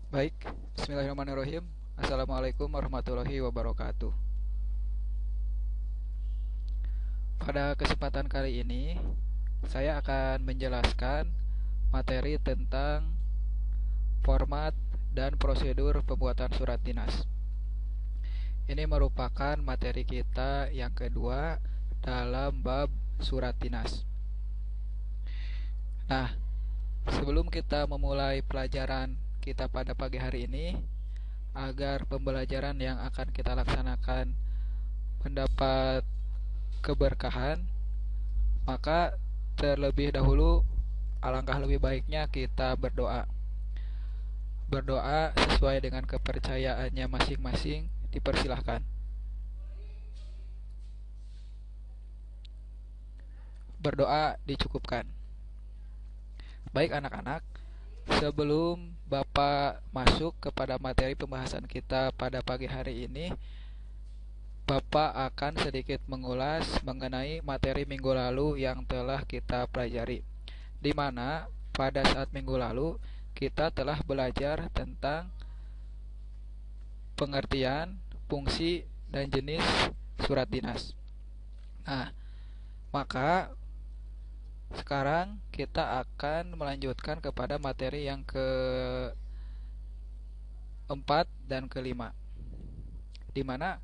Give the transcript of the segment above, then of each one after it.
Baik, bismillahirrahmanirrahim. Assalamualaikum warahmatullahi wabarakatuh. Pada kesempatan kali ini, saya akan menjelaskan materi tentang format dan prosedur pembuatan surat dinas. Ini merupakan materi kita yang kedua dalam bab surat dinas. Nah, sebelum kita memulai pelajaran kita pada pagi hari ini, agar pembelajaran yang akan kita laksanakan mendapat keberkahan, maka terlebih dahulu alangkah lebih baiknya kita berdoa. Berdoa sesuai dengan kepercayaannya masing-masing dipersilahkan. Berdoa dicukupkan. Baik anak-anak, sebelum Bapak masuk kepada materi pembahasan kita pada pagi hari ini, Bapak akan sedikit mengulas mengenai materi minggu lalu yang telah kita pelajari, di mana pada saat minggu lalu kita telah belajar tentang pengertian, fungsi, dan jenis surat dinas. Nah, maka sekarang kita akan melanjutkan kepada materi yang keempat dan kelima, di mana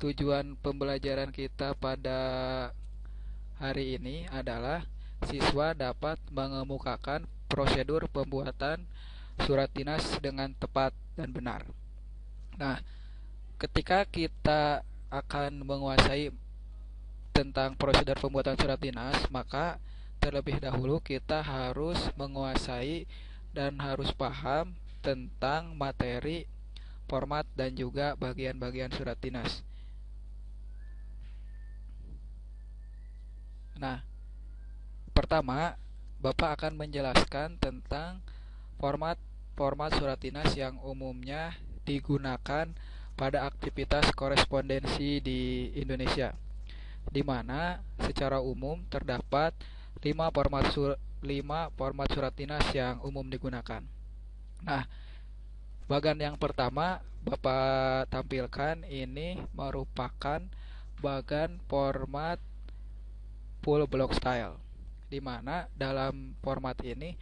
tujuan pembelajaran kita pada hari ini adalah siswa dapat mengemukakan prosedur pembuatan surat dinas dengan tepat dan benar. Nah, ketika kita akan menguasai tentang prosedur pembuatan surat dinas, maka terlebih dahulu kita harus menguasai dan harus paham tentang materi, format, dan juga bagian-bagian surat dinas. Nah, pertama, Bapak akan menjelaskan tentang format surat dinas yang umumnya digunakan pada aktivitas korespondensi di Indonesia, di mana secara umum terdapat 5 format surat dinas yang umum digunakan. Nah, bagian yang pertama Bapak tampilkan ini merupakan bagian format full block style, di mana dalam format ini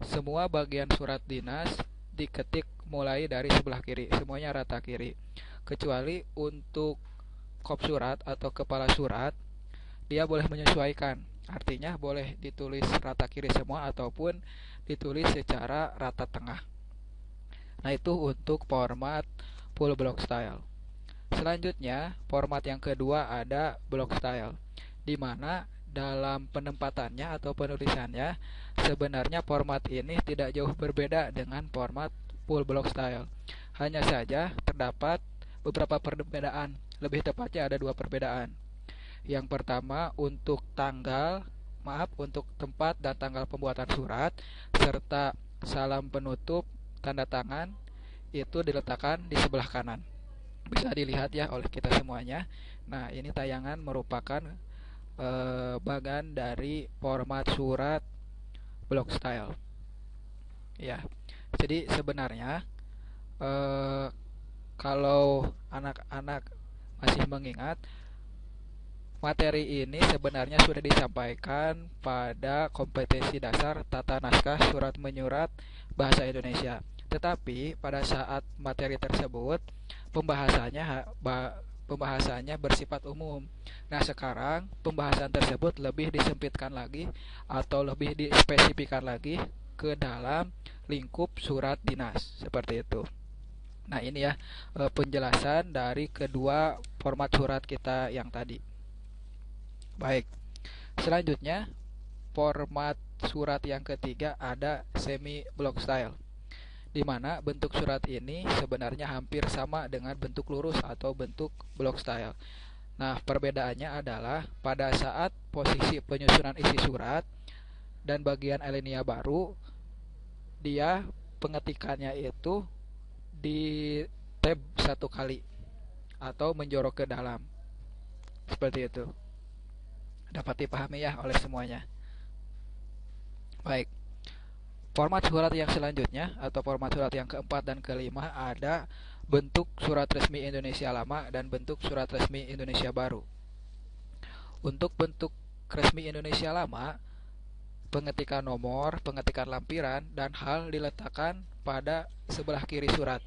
semua bagian surat dinas diketik mulai dari sebelah kiri, semuanya rata kiri. Kecuali untuk kop surat atau kepala surat, dia boleh menyesuaikan. Artinya boleh ditulis rata kiri semua ataupun ditulis secara rata tengah. Nah, itu untuk format full block style. Selanjutnya, format yang kedua ada block style, di mana dalam penempatannya atau penulisannya sebenarnya format ini tidak jauh berbeda dengan format full block style. Hanya saja terdapat beberapa perbedaan. Lebih tepatnya ada 2 perbedaan. Yang pertama untuk untuk tempat dan tanggal pembuatan surat serta salam penutup tanda tangan itu diletakkan di sebelah kanan. Bisa dilihat ya oleh kita semuanya. Nah, ini tayangan merupakan bagian dari format surat block style. Ya. Jadi sebenarnya eh, kalau anak-anak masih mengingat, materi ini sebenarnya sudah disampaikan pada kompetensi dasar tata naskah surat menyurat bahasa Indonesia. Tetapi pada saat materi tersebut pembahasannya bersifat umum. Nah, sekarang pembahasan tersebut lebih disempitkan lagi atau lebih dispesifikan lagi ke dalam lingkup surat dinas seperti itu. Nah, ini ya penjelasan dari kedua format surat kita yang tadi. Baik, selanjutnya format surat yang ketiga ada semi block style, di mana bentuk surat ini sebenarnya hampir sama dengan bentuk lurus atau bentuk block style. Nah, perbedaannya adalah pada saat posisi penyusunan isi surat dan bagian alinea baru, dia pengetikannya itu di tab 1 kali atau menjorok ke dalam. Seperti itu. Dapat dipahami ya oleh semuanya. Baik. Format surat yang selanjutnya atau format surat yang keempat dan kelima ada bentuk surat resmi Indonesia Lama dan bentuk surat resmi Indonesia Baru. Untuk bentuk resmi Indonesia Lama, pengetikan nomor, pengetikan lampiran, dan hal diletakkan pada sebelah kiri surat.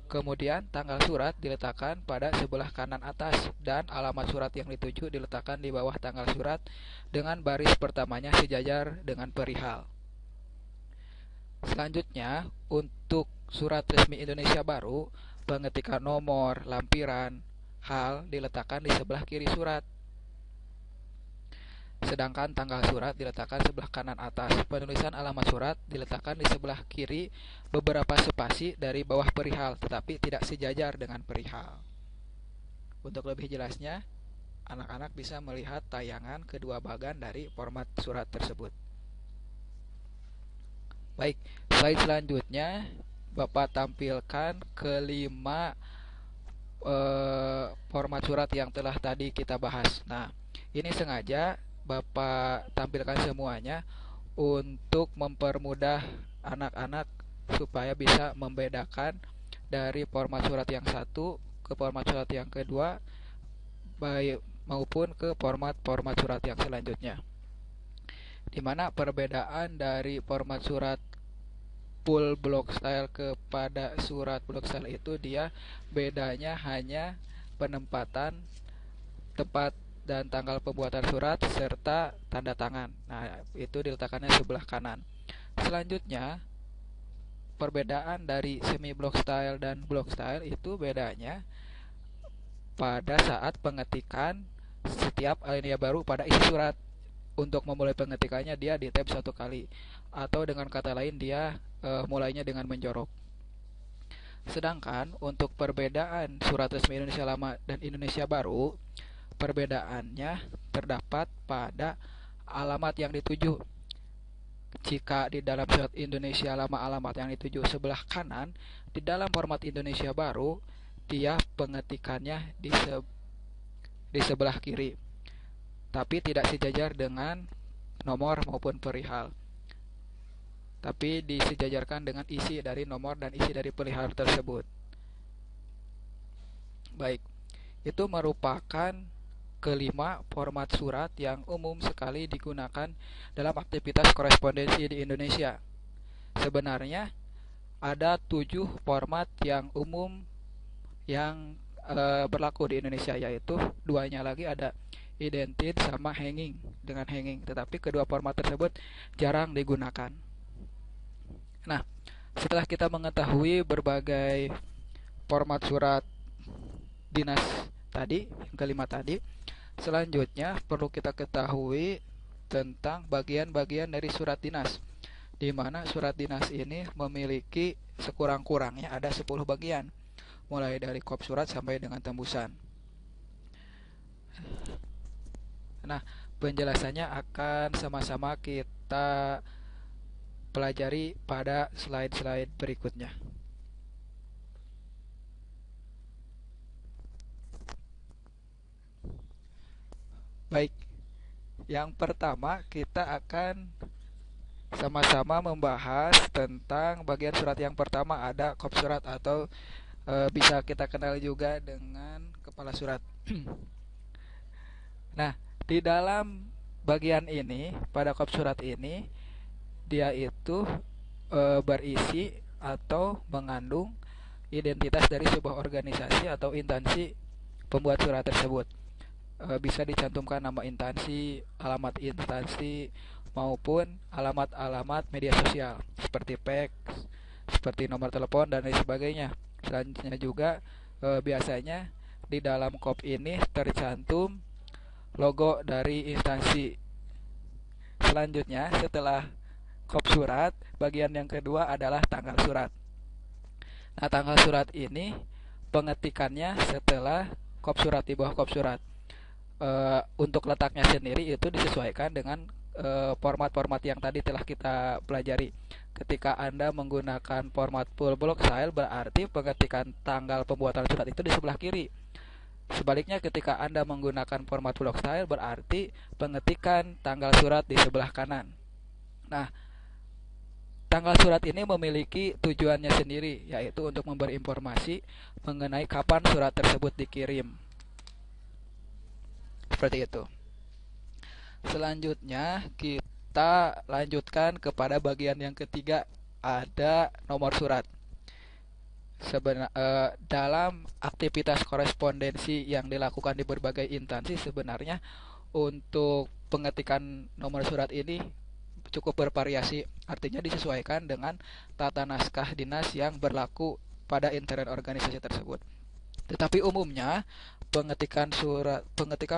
Kemudian tanggal surat diletakkan pada sebelah kanan atas dan alamat surat yang dituju diletakkan di bawah tanggal surat dengan baris pertamanya sejajar dengan perihal. Selanjutnya, untuk surat resmi Indonesia Baru, pengetikan nomor, lampiran, hal diletakkan di sebelah kiri surat. Sedangkan tanggal surat diletakkan sebelah kanan atas. Penulisan alamat surat diletakkan di sebelah kiri beberapa spasi dari bawah perihal, tetapi tidak sejajar dengan perihal. Untuk lebih jelasnya, anak-anak bisa melihat tayangan kedua bagan dari format surat tersebut. Baik, slide selanjutnya Bapak tampilkan kelima format surat yang telah tadi kita bahas. Nah, ini sengaja Bapak tampilkan semuanya untuk mempermudah anak-anak supaya bisa membedakan dari format surat yang satu ke format surat yang kedua baik maupun ke format surat yang selanjutnya. Di mana perbedaan dari format surat full block style kepada surat block style itu dia bedanya hanya penempatan tempat dan tanggal pembuatan surat serta tanda tangan. Nah, itu diletakkannya sebelah kanan. Selanjutnya, perbedaan dari semi block style dan block style itu bedanya pada saat pengetikan setiap alinea baru pada isi surat. Untuk memulai pengetikannya dia di tab 1 kali, atau dengan kata lain dia mulainya dengan menjorok. Sedangkan untuk perbedaan surat resmi Indonesia Lama dan Indonesia Baru, perbedaannya terdapat pada alamat yang dituju. Jika di dalam surat Indonesia Lama alamat yang dituju sebelah kanan, di dalam format Indonesia Baru dia pengetikannya di sebelah kiri, tapi tidak sejajar dengan nomor maupun perihal, tapi disejajarkan dengan isi dari nomor dan isi dari perihal tersebut. Baik, itu merupakan kelima format surat yang umum sekali digunakan dalam aktivitas korespondensi di Indonesia. Sebenarnya ada 7 format yang umum yang berlaku di Indonesia, yaitu duanya lagi ada identit sama hanging dengan hanging, tetapi kedua format tersebut jarang digunakan. Nah, setelah kita mengetahui berbagai format surat dinas tadi, yang kelima tadi, selanjutnya perlu kita ketahui tentang bagian-bagian dari surat dinas, di mana surat dinas ini memiliki sekurang-kurangnya ada 10 bagian, mulai dari kop surat sampai dengan tembusan. Nah, penjelasannya akan sama-sama kita pelajari pada slide-slide berikutnya. Baik, yang pertama kita akan sama-sama membahas tentang bagian surat yang pertama, ada kop surat atau bisa kita kenal juga dengan kepala surat. Nah, di dalam bagian ini, pada kop surat ini, dia itu berisi atau mengandung identitas dari sebuah organisasi atau instansi pembuat surat tersebut. Bisa dicantumkan nama instansi, alamat instansi, maupun alamat-alamat media sosial seperti fax, seperti nomor telepon dan lain sebagainya. Selanjutnya juga biasanya di dalam kop ini tercantum logo dari instansi. Selanjutnya setelah kop surat, bagian yang kedua adalah tanggal surat. Nah, tanggal surat ini pengetikannya setelah kop surat, di bawah kop surat. Untuk letaknya sendiri itu disesuaikan dengan format-format yang tadi telah kita pelajari. Ketika Anda menggunakan format full block style, berarti pengetikan tanggal pembuatan surat itu di sebelah kiri. Sebaliknya, ketika Anda menggunakan format block style, berarti pengetikan tanggal surat di sebelah kanan. Nah, Tanggal surat ini memiliki tujuannya sendiri, yaitu untuk memberi informasi mengenai kapan surat tersebut dikirim. Seperti itu. Selanjutnya kita lanjutkan kepada bagian yang ketiga, ada nomor surat. Dalam aktivitas korespondensi yang dilakukan di berbagai instansi, sebenarnya untuk pengetikan nomor surat ini cukup bervariasi, artinya disesuaikan dengan tata naskah dinas yang berlaku pada internet organisasi tersebut. Tetapi umumnya pengetikan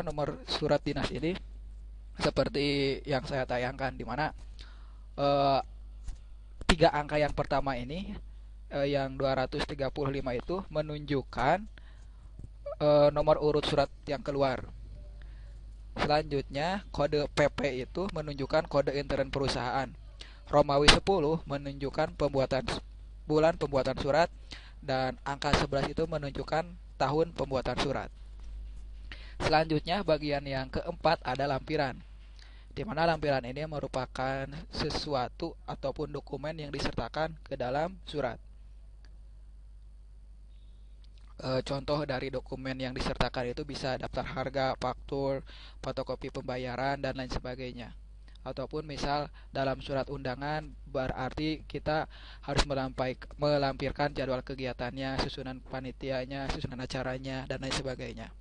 nomor surat dinas ini seperti yang saya tayangkan, di mana eh, tiga angka yang pertama ini, yang 235 itu menunjukkan nomor urut surat yang keluar. Selanjutnya kode PP itu menunjukkan kode intern perusahaan. Romawi 10 menunjukkan bulan pembuatan surat, dan angka 11 itu menunjukkan tahun pembuatan surat. Selanjutnya bagian yang keempat ada lampiran, di mana lampiran ini merupakan sesuatu ataupun dokumen yang disertakan ke dalam surat. Contoh dari dokumen yang disertakan itu bisa daftar harga, faktur, fotokopi pembayaran, dan lain sebagainya. Ataupun misal dalam surat undangan, berarti kita harus melampirkan jadwal kegiatannya, susunan panitianya, susunan acaranya, dan lain sebagainya.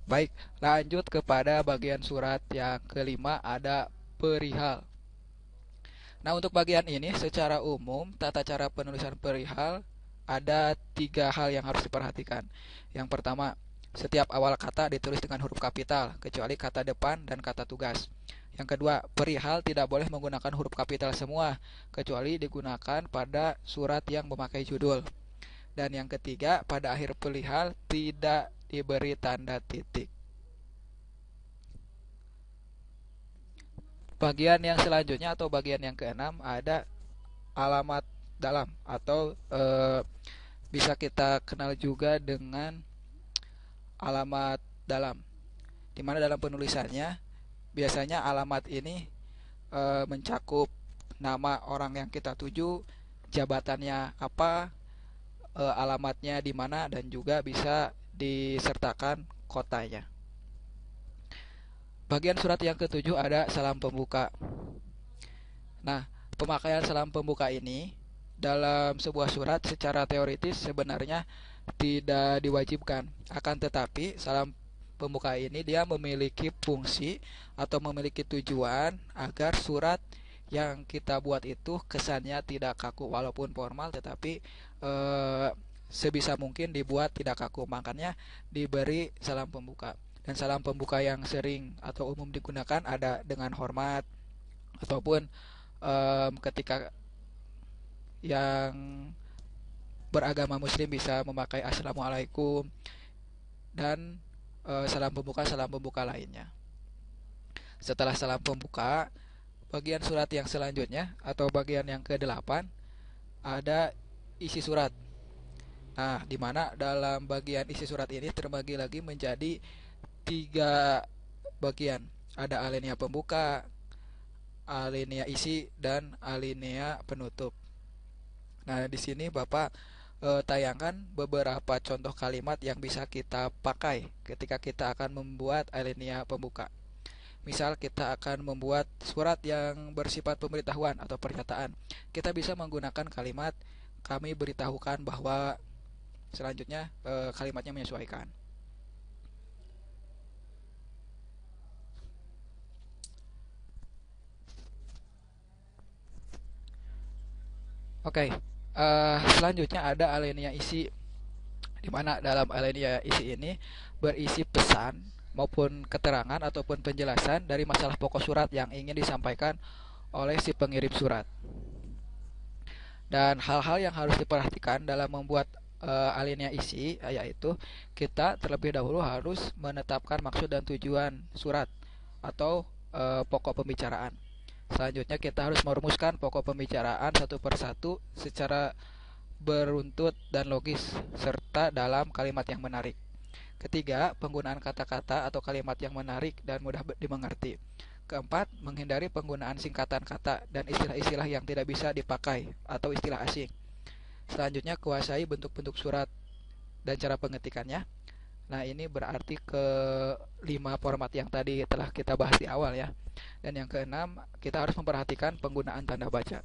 Baik, lanjut kepada bagian surat yang kelima, ada perihal. Nah, untuk bagian ini secara umum tata cara penulisan perihal ada tiga hal yang harus diperhatikan. Yang pertama, setiap awal kata ditulis dengan huruf kapital, kecuali kata depan dan kata tugas. Yang kedua, perihal tidak boleh menggunakan huruf kapital semua, kecuali digunakan pada surat yang memakai judul. Dan yang ketiga, pada akhir perihal tidak diberi tanda titik. Bagian yang selanjutnya atau bagian yang keenam ada alamat dalam, atau bisa kita kenal juga dengan alamat dalam, di mana dalam penulisannya biasanya alamat ini mencakup nama orang yang kita tuju, jabatannya apa, alamatnya di mana, dan juga bisa disertakan kotanya. Bagian surat yang ketujuh ada salam pembuka. Nah, pemakaian salam pembuka ini dalam sebuah surat secara teoritis sebenarnya tidak diwajibkan. Akan tetapi, salam pembuka ini dia memiliki fungsi atau memiliki tujuan agar surat yang kita buat itu kesannya tidak kaku, walaupun formal, tetapi sebisa mungkin dibuat tidak kaku. Makanya diberi salam pembuka. Dan salam pembuka yang sering atau umum digunakan ada dengan hormat, ataupun ketika yang beragama muslim bisa memakai assalamualaikum, dan salam pembuka lainnya. Setelah salam pembuka, bagian surat yang selanjutnya atau bagian yang ke-8 ada isi surat. Nah, di mana dalam bagian isi surat ini terbagi lagi menjadi 3 bagian. Ada alinea pembuka, alinea isi, dan alinea penutup. Nah, di sini Bapak tayangkan beberapa contoh kalimat yang bisa kita pakai ketika kita akan membuat alinea pembuka. Misal kita akan membuat surat yang bersifat pemberitahuan atau pernyataan, kita bisa menggunakan kalimat kami beritahukan bahwa, selanjutnya kalimatnya menyesuaikan. Oke, selanjutnya ada alinea isi, di mana dalam alinea isi ini berisi pesan maupun keterangan ataupun penjelasan dari masalah pokok surat yang ingin disampaikan oleh si pengirim surat. Dan hal-hal yang harus diperhatikan dalam membuat alinea isi, yaitu kita terlebih dahulu harus menetapkan maksud dan tujuan surat atau pokok pembicaraan. Selanjutnya kita harus merumuskan pokok pembicaraan satu persatu secara beruntut dan logis serta dalam kalimat yang menarik. Ketiga, penggunaan kata-kata atau kalimat yang menarik dan mudah dimengerti. Keempat, menghindari penggunaan singkatan kata dan istilah-istilah yang tidak bisa dipakai atau istilah asing. Selanjutnya, kuasai bentuk-bentuk surat dan cara pengetikannya. Nah, ini berarti ke 5 format yang tadi telah kita bahas di awal ya. Dan yang keenam, kita harus memperhatikan penggunaan tanda baca.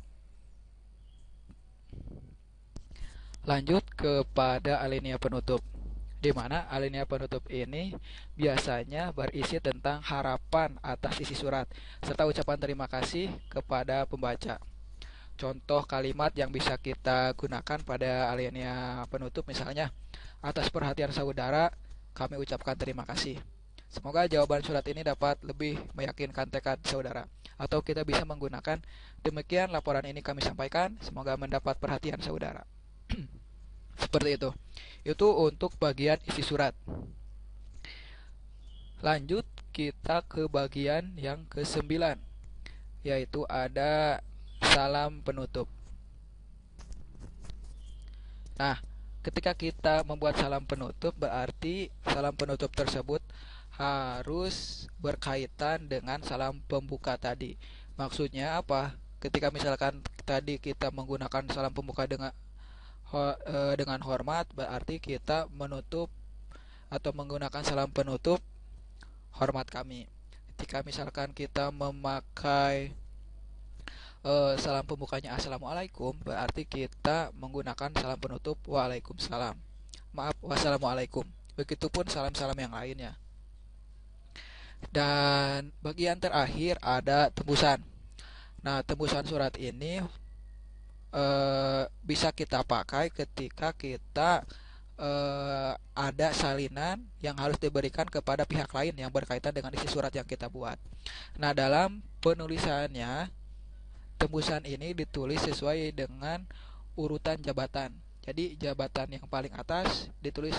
Lanjut kepada alinea penutup, di mana alinea penutup ini biasanya berisi tentang harapan atas isi surat serta ucapan terima kasih kepada pembaca. Contoh kalimat yang bisa kita gunakan pada alinea penutup misalnya, atas perhatian saudara kami ucapkan terima kasih. Semoga jawaban surat ini dapat lebih meyakinkan tekad saudara. Atau kita bisa menggunakan, demikian laporan ini kami sampaikan, semoga mendapat perhatian saudara. Seperti itu. Itu untuk bagian isi surat. Lanjut kita ke bagian yang ke-9, yaitu ada salam penutup. Nah, ketika kita membuat salam penutup, berarti salam penutup tersebut harus berkaitan dengan salam pembuka tadi. Maksudnya apa? Ketika misalkan tadi kita menggunakan salam pembuka dengan hormat, berarti kita menutup atau menggunakan salam penutup hormat kami. Ketika misalkan kita memakai salam pembukanya assalamualaikum, berarti kita menggunakan salam penutup waalaikumsalam. Maaf, wassalamualaikum. Begitupun salam-salam yang lainnya. Dan bagian terakhir ada tembusan. Nah, tembusan surat ini bisa kita pakai ketika kita ada salinan yang harus diberikan kepada pihak lain yang berkaitan dengan isi surat yang kita buat. Nah, dalam penulisannya, tembusan ini ditulis sesuai dengan urutan jabatan. Jadi jabatan yang paling atas ditulis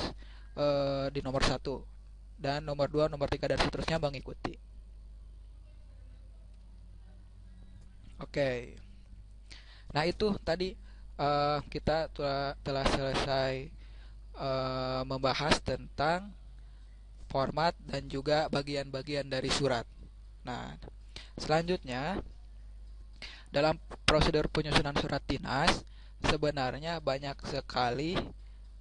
di nomor 1, dan nomor 2, nomor 3 dan seterusnya mengikuti. Oke. Nah, itu tadi kita telah selesai membahas tentang format dan juga bagian-bagian dari surat. Nah, selanjutnya dalam prosedur penyusunan surat dinas sebenarnya banyak sekali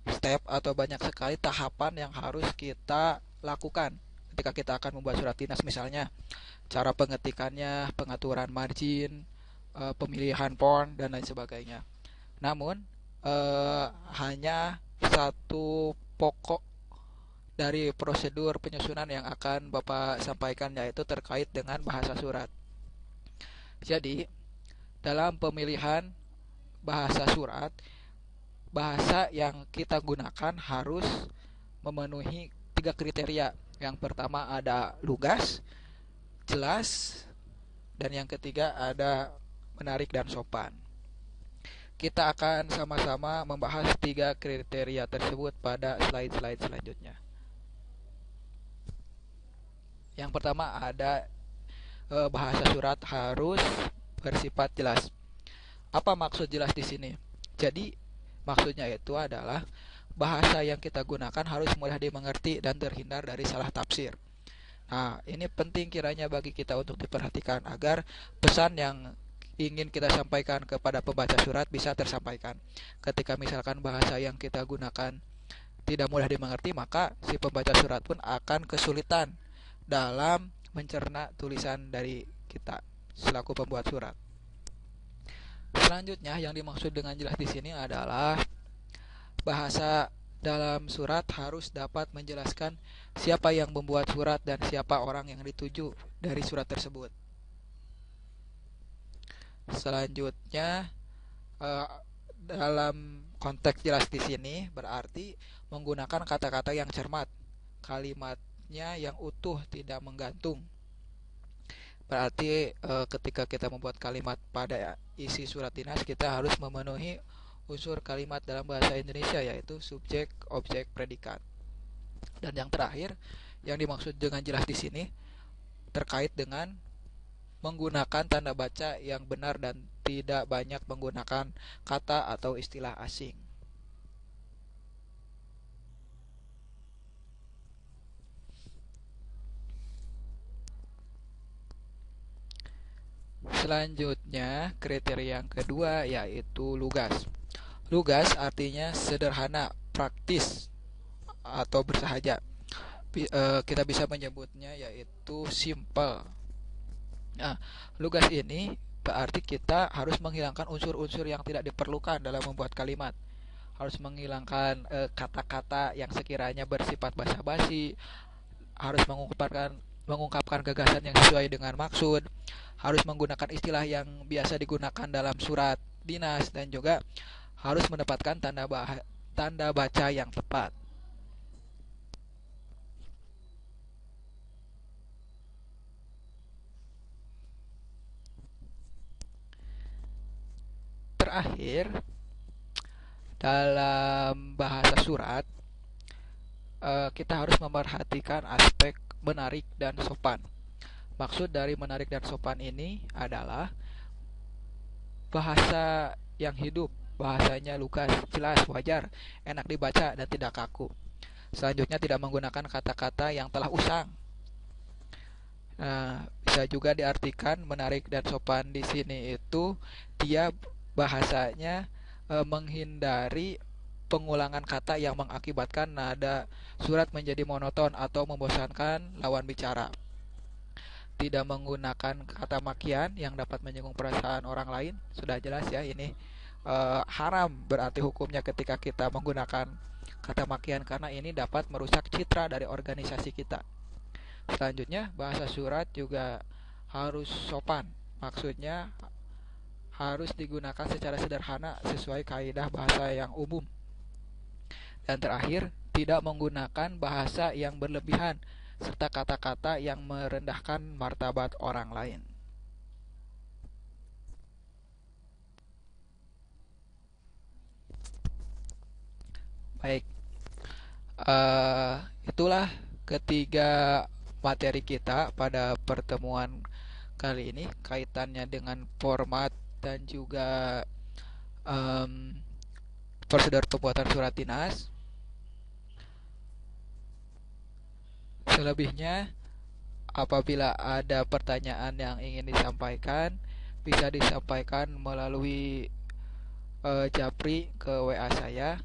step atau banyak sekali tahapan yang harus kita lakukan ketika kita akan membuat surat dinas, misalnya cara pengetikannya, pengaturan margin, pemilihan font dan lain sebagainya. Namun hanya satu pokok dari prosedur penyusunan yang akan Bapak sampaikan, yaitu terkait dengan bahasa surat. Jadi dalam pemilihan bahasa surat, bahasa yang kita gunakan harus memenuhi 3 kriteria. Yang pertama ada lugas, jelas, dan yang ketiga ada menarik dan sopan. Kita akan sama-sama membahas 3 kriteria tersebut pada slide-slide selanjutnya. Yang pertama ada bahasa surat harus bersifat jelas. Apa maksud jelas di sini? Jadi maksudnya itu adalah bahasa yang kita gunakan harus mudah dimengerti dan terhindar dari salah tafsir. Nah, ini penting kiranya bagi kita untuk diperhatikan agar pesan yang ingin kita sampaikan kepada pembaca surat bisa tersampaikan. Ketika misalkan bahasa yang kita gunakan tidak mudah dimengerti, maka si pembaca surat pun akan kesulitan dalam mencerna tulisan dari kita selaku pembuat surat. Selanjutnya yang dimaksud dengan jelas di sini adalah bahasa dalam surat harus dapat menjelaskan siapa yang membuat surat dan siapa orang yang dituju dari surat tersebut. Selanjutnya dalam konteks jelas di sini berarti menggunakan kata-kata yang cermat, kalimatnya yang utuh, tidak menggantung. Berarti ketika kita membuat kalimat pada isi surat dinas, kita harus memenuhi unsur kalimat dalam bahasa Indonesia, yaitu subjek, objek, predikat. Dan yang terakhir yang dimaksud dengan jelas di sini terkait dengan menggunakan tanda baca yang benar dan tidak banyak menggunakan kata atau istilah asing. Selanjutnya, kriteria yang kedua yaitu lugas. Lugas artinya sederhana, praktis, atau bersahaja. Kita bisa menyebutnya yaitu simple. Nah, lugas ini berarti kita harus menghilangkan unsur-unsur yang tidak diperlukan dalam membuat kalimat. Harus menghilangkan kata-kata yang sekiranya bersifat basa-basi, harus mengungkapkan gagasan yang sesuai dengan maksud, harus menggunakan istilah yang biasa digunakan dalam surat dinas, dan juga harus mendapatkan tanda baca yang tepat. Terakhir, dalam bahasa surat, kita harus memperhatikan aspek menarik dan sopan. Maksud dari menarik dan sopan ini adalah bahasa yang hidup, bahasanya lugas, jelas, wajar, enak dibaca, dan tidak kaku. Selanjutnya, tidak menggunakan kata-kata yang telah usang. Nah, bisa juga diartikan menarik dan sopan di sini itu dia bahasanya menghindari pengulangan kata yang mengakibatkan nada surat menjadi monoton atau membosankan lawan bicara. Tidak menggunakan kata makian yang dapat menyinggung perasaan orang lain. Sudah jelas ya, ini haram berarti hukumnya ketika kita menggunakan kata makian, karena ini dapat merusak citra dari organisasi kita. Selanjutnya, bahasa surat juga harus sopan. Maksudnya harus digunakan secara sederhana sesuai kaidah bahasa yang umum. Dan terakhir, tidak menggunakan bahasa yang berlebihan serta kata-kata yang merendahkan martabat orang lain. Baik, itulah ketiga materi kita pada pertemuan kali ini, kaitannya dengan format dan juga prosedur pembuatan surat dinas. Selebihnya, apabila ada pertanyaan yang ingin disampaikan, bisa disampaikan melalui Japri ke WA saya,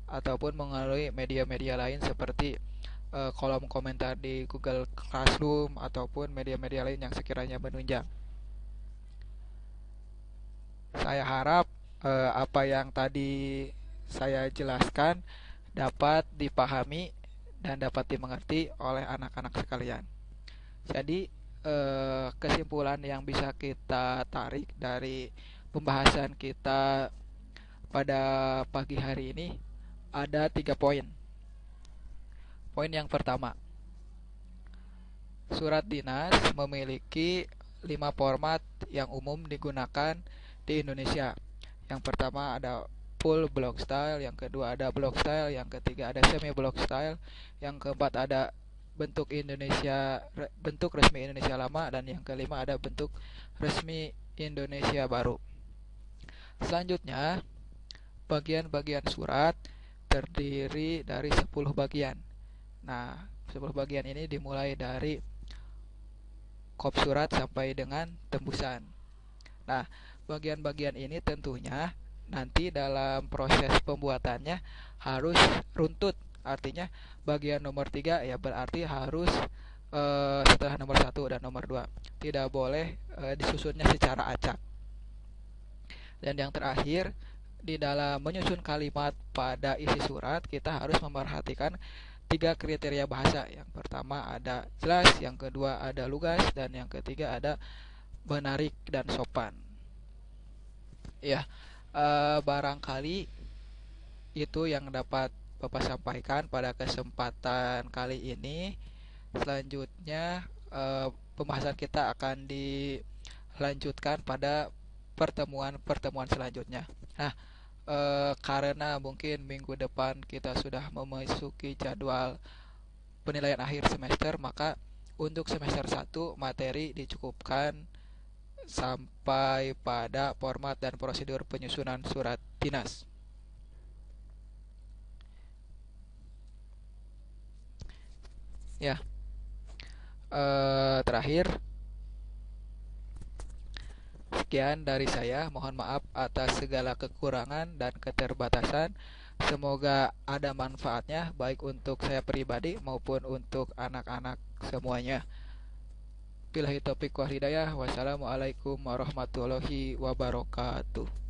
ataupun melalui media-media lain seperti kolom komentar di Google Classroom ataupun media-media lain yang sekiranya menunjang. Saya harap apa yang tadi saya jelaskan dapat dipahami dan dapat dimengerti oleh anak-anak sekalian. Jadi, kesimpulan yang bisa kita tarik dari pembahasan kita pada pagi hari ini ada 3 poin. Poin yang pertama, surat dinas memiliki 5 format yang umum digunakan di Indonesia. Yang pertama ada full block style, yang kedua ada block style, yang ketiga ada semi block style, yang keempat ada bentuk resmi Indonesia lama, dan yang kelima ada bentuk resmi Indonesia baru. Selanjutnya, bagian-bagian surat terdiri dari 10 bagian. Nah, 10 bagian ini dimulai dari kop surat sampai dengan tembusan. Nah, bagian-bagian ini tentunya nanti dalam proses pembuatannya harus runtut. Artinya bagian nomor 3 ya berarti harus setelah nomor 1 dan nomor 2. Tidak boleh disusunnya secara acak. Dan yang terakhir, di dalam menyusun kalimat pada isi surat, kita harus memperhatikan 3 kriteria bahasa. Yang pertama ada jelas, yang kedua ada lugas, dan yang ketiga ada menarik dan sopan. Ya, barangkali itu yang dapat Bapak sampaikan pada kesempatan kali ini. Selanjutnya, pembahasan kita akan dilanjutkan pada pertemuan-pertemuan selanjutnya. Nah, karena mungkin minggu depan kita sudah memasuki jadwal penilaian akhir semester, maka untuk semester 1 materi dicukupkan sampai pada format dan prosedur penyusunan surat dinas. Ya, terakhir Sekian dari saya, mohon maaf atas segala kekurangan dan keterbatasan. Semoga ada manfaatnya baik untuk saya pribadi maupun untuk anak-anak semuanya. Billahi taufiq wal hidayah. Wassalamualaikum warahmatullahi wabarakatuh.